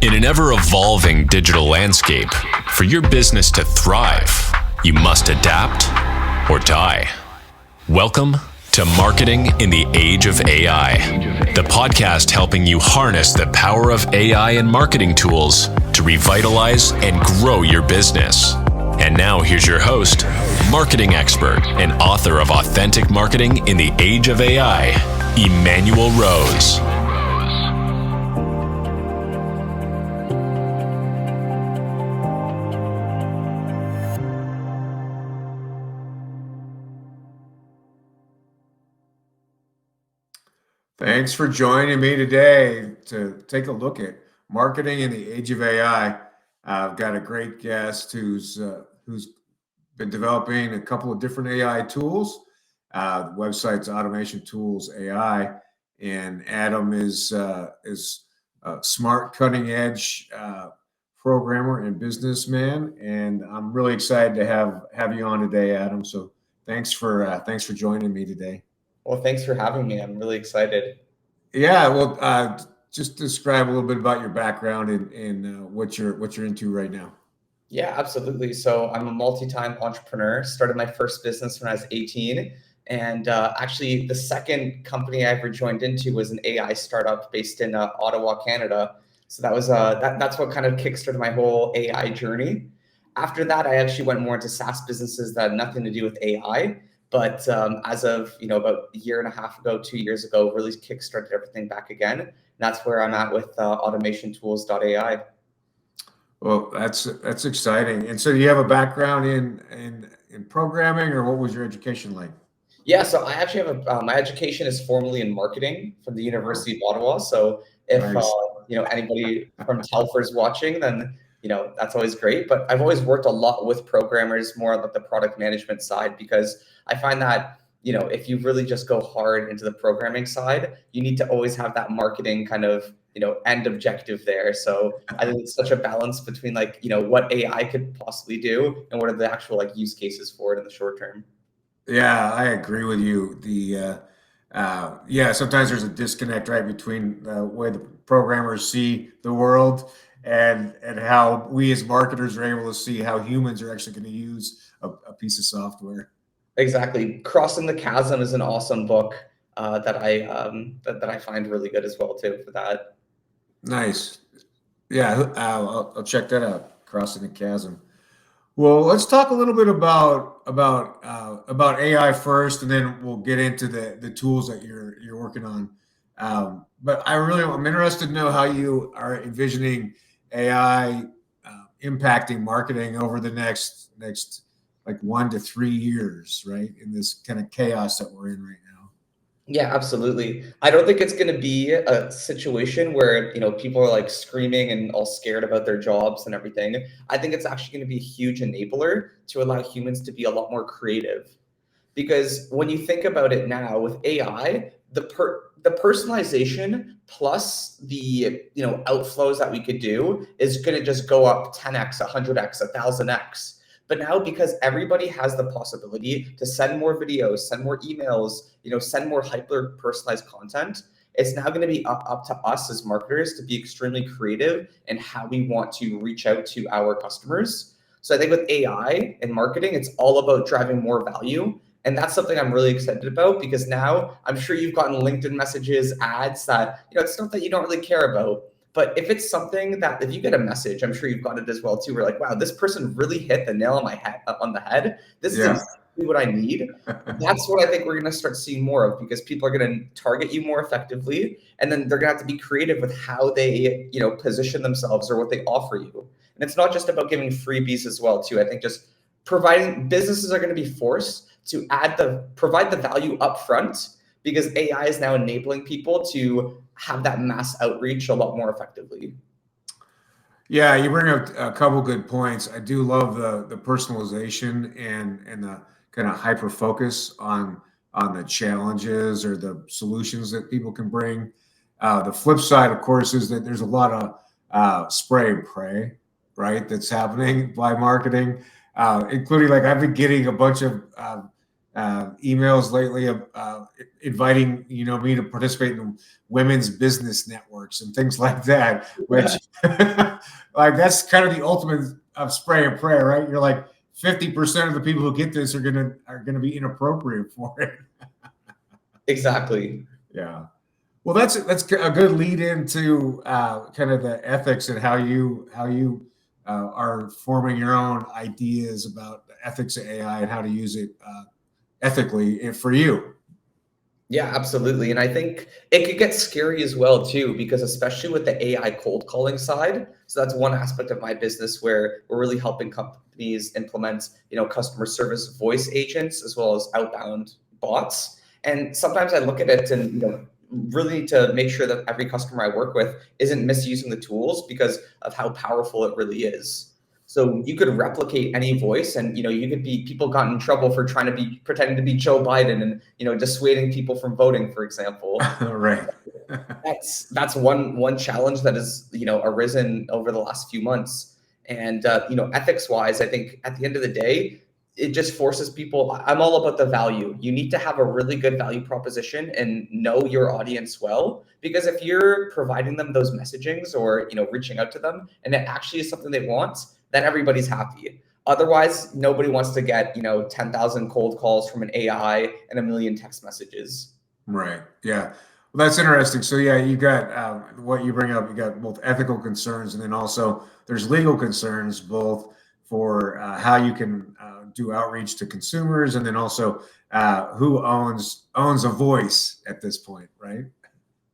In an ever-evolving digital landscape, for your business to thrive, you must adapt or die. Welcome to Marketing in the Age of AI, the podcast helping you harness the power of AI and marketing tools to revitalize and grow your business. And now here's your host, marketing expert and author of Authentic Marketing in the Age of AI, Emanuel Rose. Thanks for joining me today to take a look at marketing in the age of AI. I've got a great guest who's been developing a couple of different AI tools. The website's Automation Tools AI, and Adam is a smart, cutting-edge programmer and businessman. And I'm really excited to have you on today, Adam. So thanks for joining me today. Well, thanks for having me. I'm really excited. Yeah, well, just describe a little bit about your background and what you're into right now. Yeah, absolutely. So I'm a multi-time entrepreneur. Started my first business when I was 18. And actually, the second company I ever joined into was an AI startup based in Ottawa, Canada. So that was that's what kind of kickstarted my whole AI journey. After that, I actually went more into SaaS businesses that had nothing to do with AI. But as of about a year and a half ago, 2 years ago, really kickstarted everything back again. And that's where I'm at with automationtools.ai. Well, that's exciting. And so you have a background in programming, or what was your education like? Yeah, so I actually have my education is formally in marketing from the University of Ottawa. So if Nice. Anybody from Telfer's watching, then that's always great. But I've always worked a lot with programmers, more on the product management side, because I find that if you really just go hard into the programming side, you need to always have that marketing kind of end objective there. So I think it's such a balance between what AI could possibly do and what are the actual use cases for it in the short term. Yeah, I agree with you. Sometimes there's a disconnect, right, between the way the programmers see the world and how we as marketers are able to see how humans are actually going to use a piece of software. Exactly. Crossing the Chasm is an awesome book that I find really good as well too for that. Nice. Yeah, I'll check that out. Crossing the Chasm. Well, let's talk a little bit about AI first, and then we'll get into the tools that you're working on. But I'm interested to know how you are envisioning AI impacting marketing over the next like 1 to 3 years, right? In this kind of chaos that we're in right now. Yeah, absolutely. I don't think it's going to be a situation where, people are screaming and all scared about their jobs and everything. I think it's actually going to be a huge enabler to allow humans to be a lot more creative. Because when you think about it now with AI, the personalization plus the outflows that we could do is going to just go up 10x, 100x, 1000x. But now, because everybody has the possibility to send more videos, send more emails, send more hyper personalized content, it's now going to be up to us as marketers to be extremely creative in how we want to reach out to our customers. So I think with AI and marketing, it's all about driving more value. And that's something I'm really excited about, because now I'm sure you've gotten LinkedIn messages, ads that, it's stuff that you don't really care about. But if it's something that, if you get a message, I'm sure you've got it as well too. We're like, wow, this person really hit the nail on the head. This is exactly what I need. That's what I think we're going to start seeing more of, because people are going to target you more effectively, and then they're going to have to be creative with how they, position themselves or what they offer you. And it's not just about giving freebies as well too. I think just providing, businesses are going to be forced to provide the value up front, because AI is now enabling people to have that mass outreach a lot more effectively. Yeah, you bring up a couple good points. I do love the personalization and the kind of hyper focus on the challenges or the solutions that people can bring. The flip side, of course, is that there's a lot of spray and pray, right? That's happening by marketing, including I've been getting a bunch of emails lately inviting me to participate in women's business networks and things like that, which like that's kind of the ultimate of spray and pray, right? You're like 50% of the people who get this are gonna be inappropriate for it. Exactly. Yeah. Well, that's a good lead into kind of the ethics and how you are forming your own ideas about the ethics of AI and how to use it ethically for you. Yeah, absolutely. And I think it could get scary as well too, because especially with the AI cold calling side, so that's one aspect of my business where we're really helping companies implement, customer service voice agents as well as outbound bots. And sometimes I look at it and, really to make sure that every customer I work with isn't misusing the tools because of how powerful it really is. So you could replicate any voice, and you could be people got in trouble for trying to be pretending to be Joe Biden and dissuading people from voting, for example. Right. That's one challenge that has arisen over the last few months. And ethics wise, I think at the end of the day, it just forces people. I'm all about the value. You need to have a really good value proposition and know your audience well, because if you're providing them those messagings or reaching out to them and it actually is something they want, then everybody's happy. Otherwise, nobody wants to get 10,000 cold calls from an AI and a million text messages. Right. Yeah. Well, that's interesting. So yeah, you got what you bring up. You got both ethical concerns, and then also there's legal concerns, both for how you can do outreach to consumers, and then also who owns a voice at this point, right?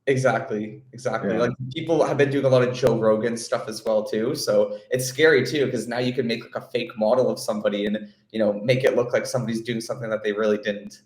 Exactly. Yeah. Like people have been doing a lot of Joe Rogan stuff as well too. So it's scary too, because now you can make like a fake model of somebody and make it look like somebody's doing something that they really didn't.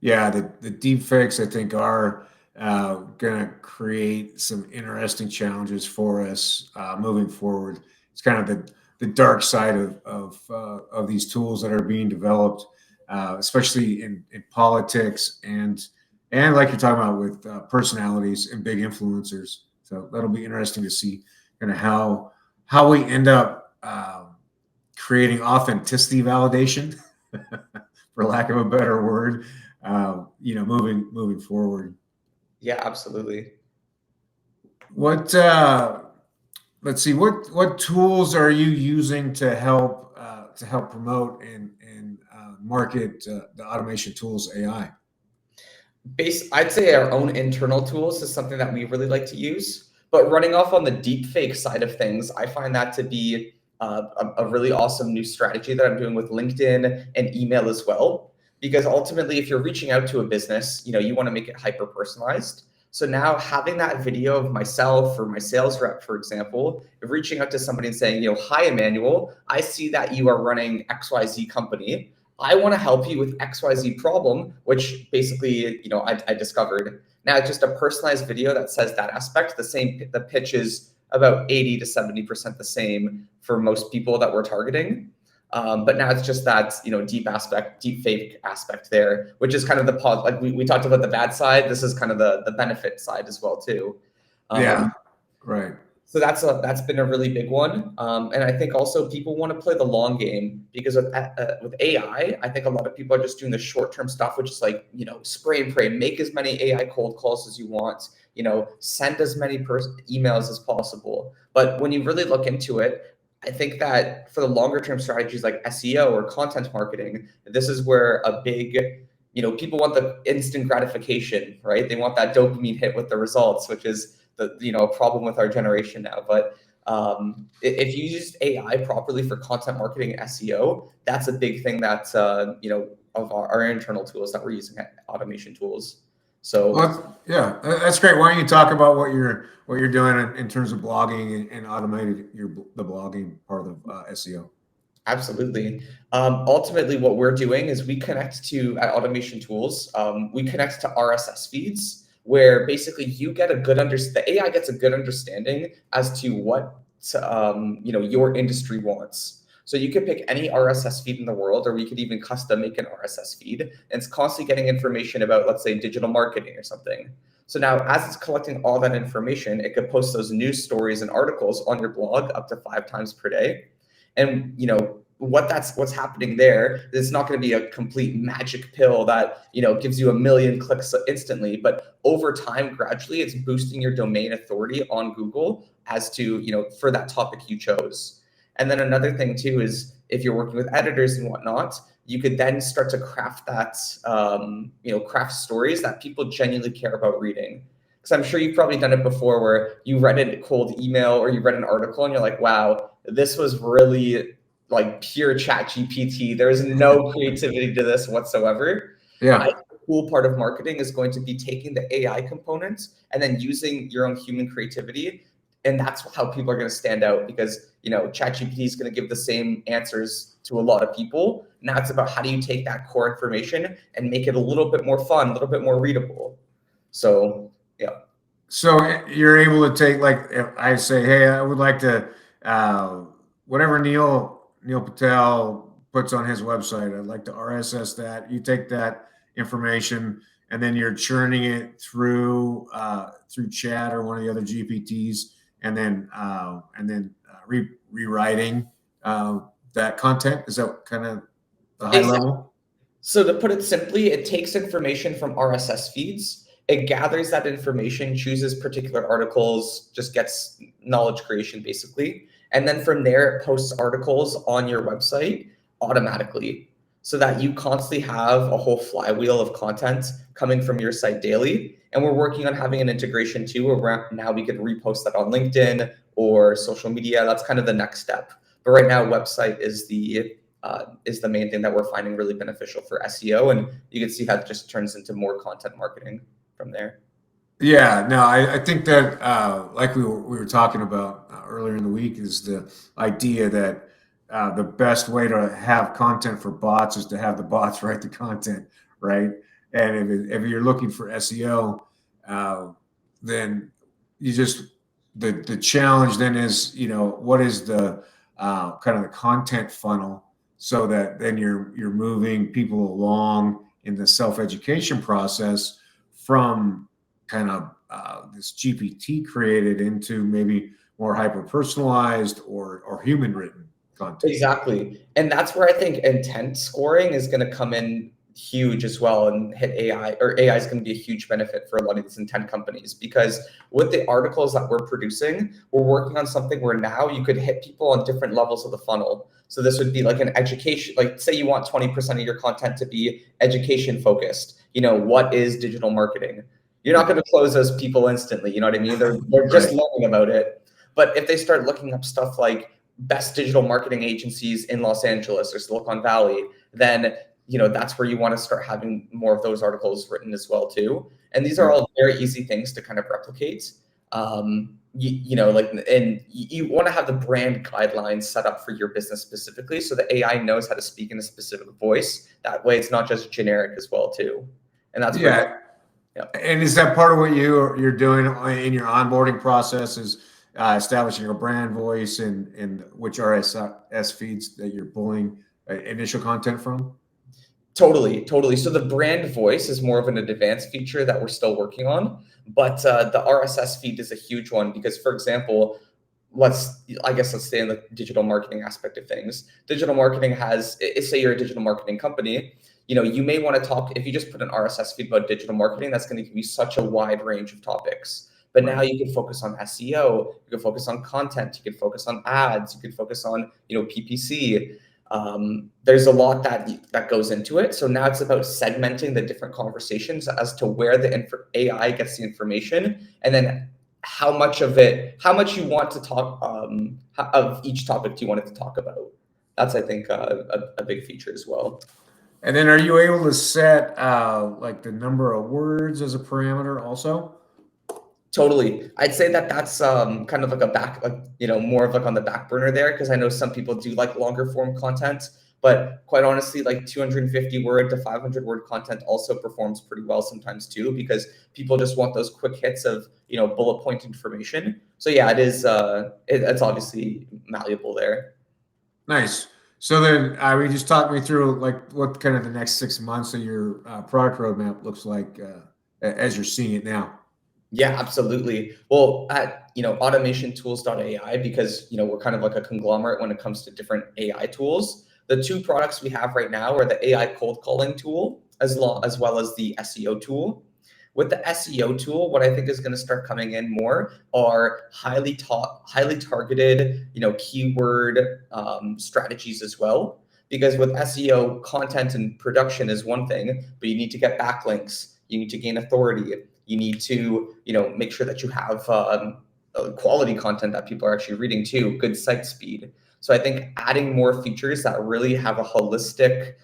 Yeah, the deep fakes I think are going to create some interesting challenges for us moving forward. It's kind of the dark side of these tools that are being developed, especially in politics and like you're talking about with personalities and big influencers. So that'll be interesting to see kind of how we end up creating authenticity validation, for lack of a better word, moving forward. Yeah, absolutely. What let's see, what tools are you using to help promote and market the automation tools AI? I'd say our own internal tools is something that we really like to use. But running off on the deep fake side of things, I find that to be a really awesome new strategy that I'm doing with LinkedIn and email as well. Because ultimately, if you're reaching out to a business, you want to make it hyper personalized. So now having that video of myself or my sales rep, for example, reaching out to somebody and saying, hi, Emmanuel, I see that you are running XYZ company. I want to help you with XYZ problem, which basically, I discovered. Now it's just a personalized video that says that aspect. The pitch is about 80 to 70% the same for most people that we're targeting. But now it's just that, deep fake aspect there, which is kind of like we talked about the bad side. This is kind of the benefit side as well too. Yeah, right. So that's been a really big one, and I think also people want to play the long game, because with AI, I think a lot of people are just doing the short term stuff, which is like spray and pray, make as many AI cold calls as you want, send as many emails as possible. But when you really look into it, I think that for the longer term strategies like SEO or content marketing, this is where a big people want the instant gratification, right? They want that dopamine hit with the results, which is the problem with our generation now. But if you use AI properly for content marketing and SEO, that's a big thing that of our internal tools that we're using, automation tools. So yeah, that's great. Why don't you talk about what you're doing in terms of blogging and automated the blogging part of SEO? absolutely. Ultimately, what we're doing is we connect to automation tools. We connect to RSS feeds, where basically you get the AI gets a good understanding as to what your industry wants. So you could pick any RSS feed in the world, or we could even custom make an RSS feed, and it's constantly getting information about, let's say, digital marketing or something. So now, as it's collecting all that information, it could post those news stories and articles on your blog up to 5 times per day. And what's happening there. It's not going to be a complete magic pill that, gives you 1 million clicks instantly, but over time, gradually, it's boosting your domain authority on Google as to, for that topic you chose. And then another thing too is if you're working with editors and whatnot, you could then start to craft that, craft stories that people genuinely care about reading. Because I'm sure you've probably done it before where you read a cold email or you read an article and you're like, wow, this was really like pure chat GPT. There's no creativity to this whatsoever. Yeah. I think the cool part of marketing is going to be taking the AI components and then using your own human creativity. And that's how people are going to stand out because, ChatGPT is going to give the same answers to a lot of people. Now it's about how do you take that core information and make it a little bit more fun, a little bit more readable. So, yeah. So you're able to take, like, if I say, hey, I would like to, whatever Neil Patel puts on his website, I'd like to RSS that. You take that information and then you're churning it through chat or one of the other GPTs, and then rewriting that content. Is that kind of the high level? So to put it simply, it takes information from RSS feeds. It gathers that information, chooses particular articles, just gets knowledge creation basically. And then from there, it posts articles on your website automatically so that you constantly have a whole flywheel of content coming from your site daily. And we're working on having an integration too, where now we can repost that on LinkedIn or social media. That's kind of the next step. But right now, website is the main thing that we're finding really beneficial for SEO. And you can see how it just turns into more content marketing from there. Yeah, no, I think that like we were talking about earlier in the week is the idea that the best way to have content for bots is to have the bots write the content, right? And if you're looking for SEO, then you just the challenge then is, what is the kind of the content funnel so that then you're moving people along in the self-education process from kind of this GPT created into maybe more hyper personalized or human written content. Exactly. And that's where I think intent scoring is going to come in huge as well and hit AI, or AI is going to be a huge benefit for a lot of these intent companies, because with the articles that we're producing, we're working on something where now you could hit people on different levels of the funnel. So this would be like an education, like say you want 20% of your content to be education focused. What is digital marketing? You're not going to close those people instantly. You know what I mean? They're just learning about it. But if they start looking up stuff like best digital marketing agencies in Los Angeles or Silicon Valley, then that's where you want to start having more of those articles written as well too. And these are all very easy things to kind of replicate. And you want to have the brand guidelines set up for your business specifically, so the AI knows how to speak in a specific voice. That way, it's not just generic as well too. And that's Yeah. And is that part of what you're doing in your onboarding process? Is establishing a brand voice and which RSS feeds that you're pulling initial content from? Totally. So the brand voice is more of an advanced feature that we're still working on, but the RSS feed is a huge one because, for example, let's stay in the digital marketing aspect of things. Digital marketing has, say you're a digital marketing company, you may want to talk, if you just put an RSS feed about digital marketing, that's going to give you such a wide range of topics. But now you can focus on SEO, you can focus on content, you can focus on ads, you can focus on, PPC. There's a lot that goes into it. So now it's about segmenting the different conversations as to where the AI gets the information, and then how much you want to talk of each topic do you want it to talk about. That's, I think, a big feature as well. And then are you able to set like the number of words as a parameter also? Totally. I'd say that's kind of like more of like on the back burner there, because I know some people do like longer form content, but quite honestly, like 250 word to 500 word content also performs pretty well sometimes too, because people just want those quick hits of, bullet point information. So yeah, it is, it's obviously malleable there. Nice. So then we just talk me through like what kind of the next 6 months of your product roadmap looks like as you're seeing it now. Yeah, absolutely. Well, at automationtools.ai, because we're kind of like a conglomerate when it comes to different AI tools. the two products we have right now are the AI cold calling tool as well as the SEO tool. With the SEO tool, what I think is going to start coming in more are highly targeted, keyword strategies as well. Because with SEO, content and production is one thing, but you need to get backlinks, you need to gain authority, you need to, make sure that you have quality content that people are actually reading too, good site speed. So I think adding more features that really have a holistic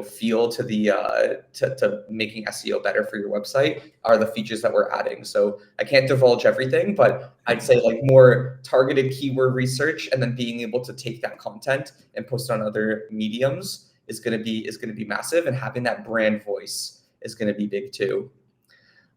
feel to the to making SEO better for your website are the features that we're adding. So I can't divulge everything, but I'd say like more targeted keyword research and then being able to take that content and post it on other mediums is going to be massive, and having that brand voice is going to be big too.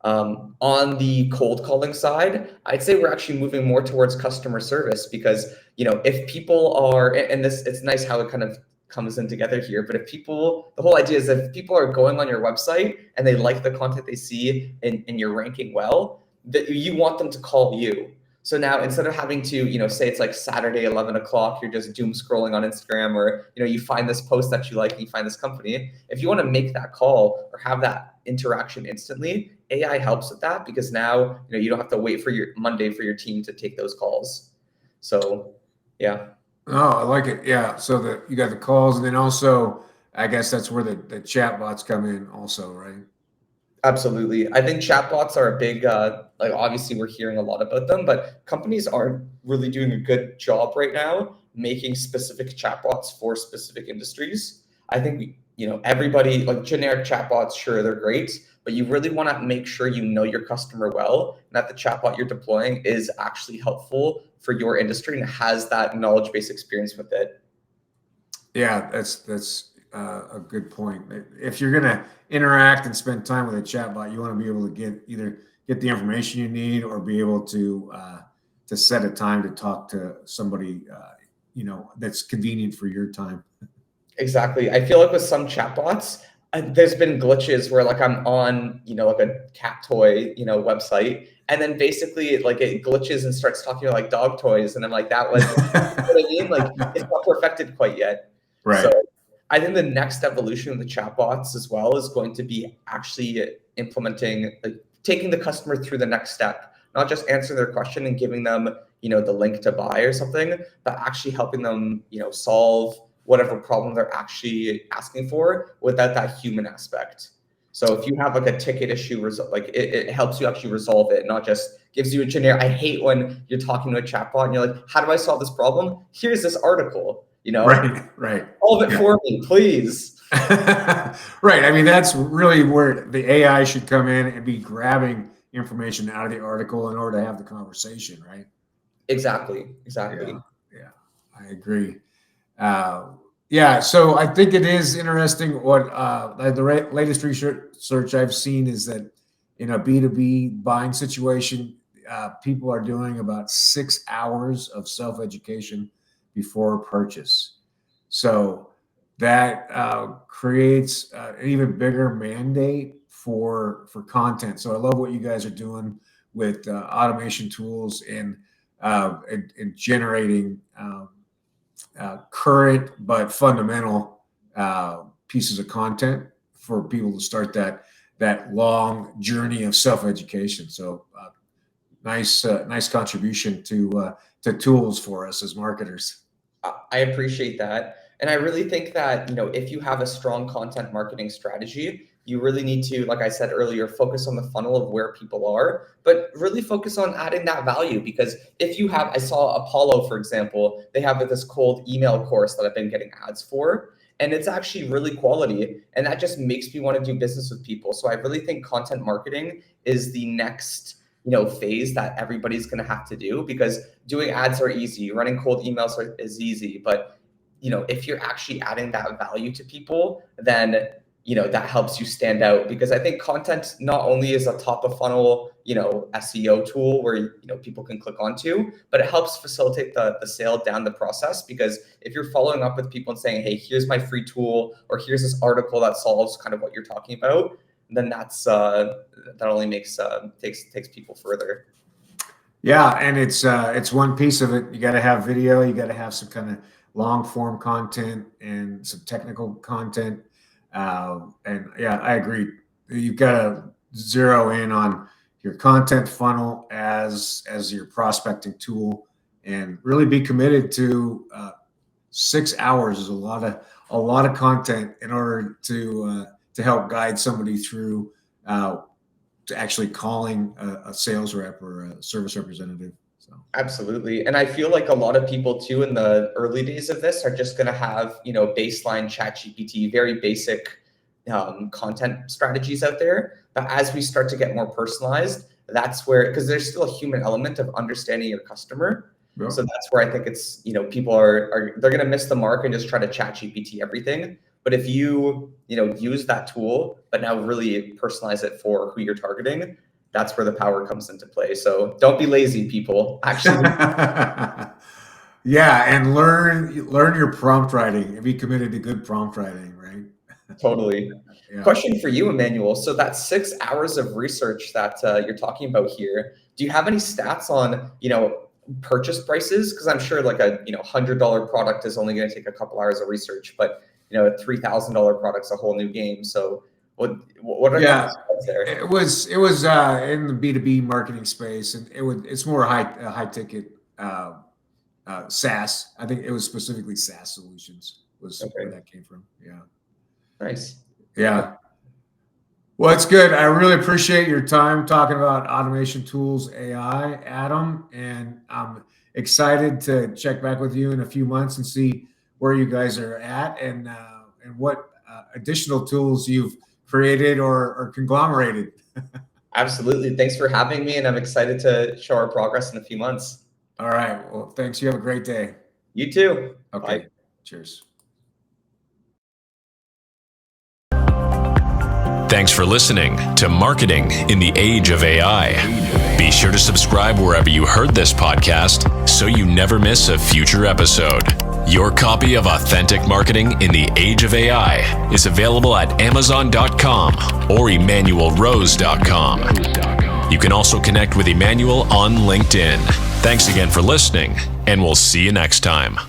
On the cold calling side, I'd say we're actually moving more towards customer service because, if people are, and this, it's nice how it kind of comes in together here, but the whole idea is that if people are going on your website and they like the content they see and you're ranking well, that you want them to call you. So now instead of having to, say it's like Saturday, 11 o'clock, you're just doom scrolling on Instagram, or, you find this post that you like and you find this company. If you want to make that call or have that interaction instantly, AI helps with that because now, you don't have to wait for your Monday for your team to take those calls. So, yeah. Oh, I like it. Yeah. So you got the calls, and then also, I guess that's where the chat bots come in also, right? Absolutely. I think chatbots are a big, obviously we're hearing a lot about them, but companies aren't really doing a good job right now making specific chatbots for specific industries. I think, everybody, like generic chatbots, sure, they're great, but you really want to make sure you know your customer well, and that the chatbot you're deploying is actually helpful for your industry and has that knowledge-based experience with it. Yeah, that's a good point. If you're gonna interact and spend time with a chatbot, you want to be able to either get the information you need or be able to set a time to talk to somebody, that's convenient for your time. Exactly. I feel like with some chatbots, there's been glitches where like I'm on, like a cat toy, website, and then basically it glitches and starts talking about like dog toys, and I'm like, that was, you know what I mean? Like it's not perfected quite yet. Right. So I think the next evolution of the chatbots as well is going to be actually implementing, like taking the customer through the next step, not just answering their question and giving them, the link to buy or something, but actually helping them, solve whatever problem they're actually asking for without that human aspect. So if you have like a ticket issue, it helps you actually resolve it, not just gives you a generic. I hate when you're talking to a chatbot and you're like, how do I solve this problem? Here's this article, Right. Solve it for me, please. Right. I mean, that's really where the AI should come in and be grabbing information out of the article in order to have the conversation, right? Exactly. Yeah, I agree. Yeah, so I think it is interesting what the latest research I've seen is that in a B2B buying situation, people are doing about 6 hours of self-education before purchase. So that creates an even bigger mandate for content. So I love what you guys are doing with automation tools and generating current but fundamental pieces of content for people to start that long journey of self-education. So nice contribution to tools for us as marketers. I appreciate that. And I really think that, if you have a strong content marketing strategy, you really need to, like I said earlier, focus on the funnel of where people are, but really focus on adding that value. Because I saw Apollo, for example, they have this cold email course that I've been getting ads for, and it's actually really quality. And that just makes me want to do business with people. So I really think content marketing is the next phase that everybody's going to have to do, because doing ads are easy, running cold emails is easy, but if you're actually adding that value to people, then that helps you stand out. Because I think content not only is a top of funnel SEO tool where people can click onto, but it helps facilitate the sale down the process. Because if you're following up with people and saying, hey, here's my free tool, or here's this article that solves kind of what you're talking about, then that's that only takes people further. Yeah, and it's one piece of it. You got to have video. You got to have some kind of long form content and some technical content. And yeah, I agree. You've got to zero in on your content funnel as your prospecting tool, and really be committed to 6 hours is a lot of content in order to help guide somebody through to actually calling a sales rep or a service representative. So Absolutely. And I feel like a lot of people too in the early days of this are just going to have, baseline ChatGPT, very basic content strategies out there. But as we start to get more personalized, that's where, because there's still a human element of understanding your customer. yeah. So that's where I think it's, people are they're going to miss the mark and just try to ChatGPT everything. But if you, use that tool, but now really personalize it for who you're targeting, that's where the power comes into play. So don't be lazy, people. Actually, Yeah, and learn your prompt writing and be committed to good prompt writing, right? totally. Yeah. Question for you, Emanuel. So that 6 hours of research that you're talking about here, do you have any stats on, purchase prices? Because I'm sure like a $100 product is only going to take a couple hours of research, but a $3,000 product's a whole new game. So what are the stats there? It was in the B2B marketing space, and it's more high ticket SaaS. I think it was specifically SaaS solutions was where that came from. Yeah. Nice. Yeah. Well, it's good. I really appreciate your time talking about automation tools, AI, Adam, and I'm excited to check back with you in a few months and see where you guys are at and what additional tools you've created or conglomerated. Absolutely. Thanks for having me, and I'm excited to show our progress in a few months. All right. Well, thanks. You have a great day. You too. Okay. Bye. Cheers. Thanks for listening to Marketing in the Age of AI. Be sure to subscribe wherever you heard this podcast so you never miss a future episode. Your copy of Authentic Marketing in the Age of AI is available at Amazon.com or EmanuelRose.com. You can also connect with Emanuel on LinkedIn. Thanks again for listening, and we'll see you next time.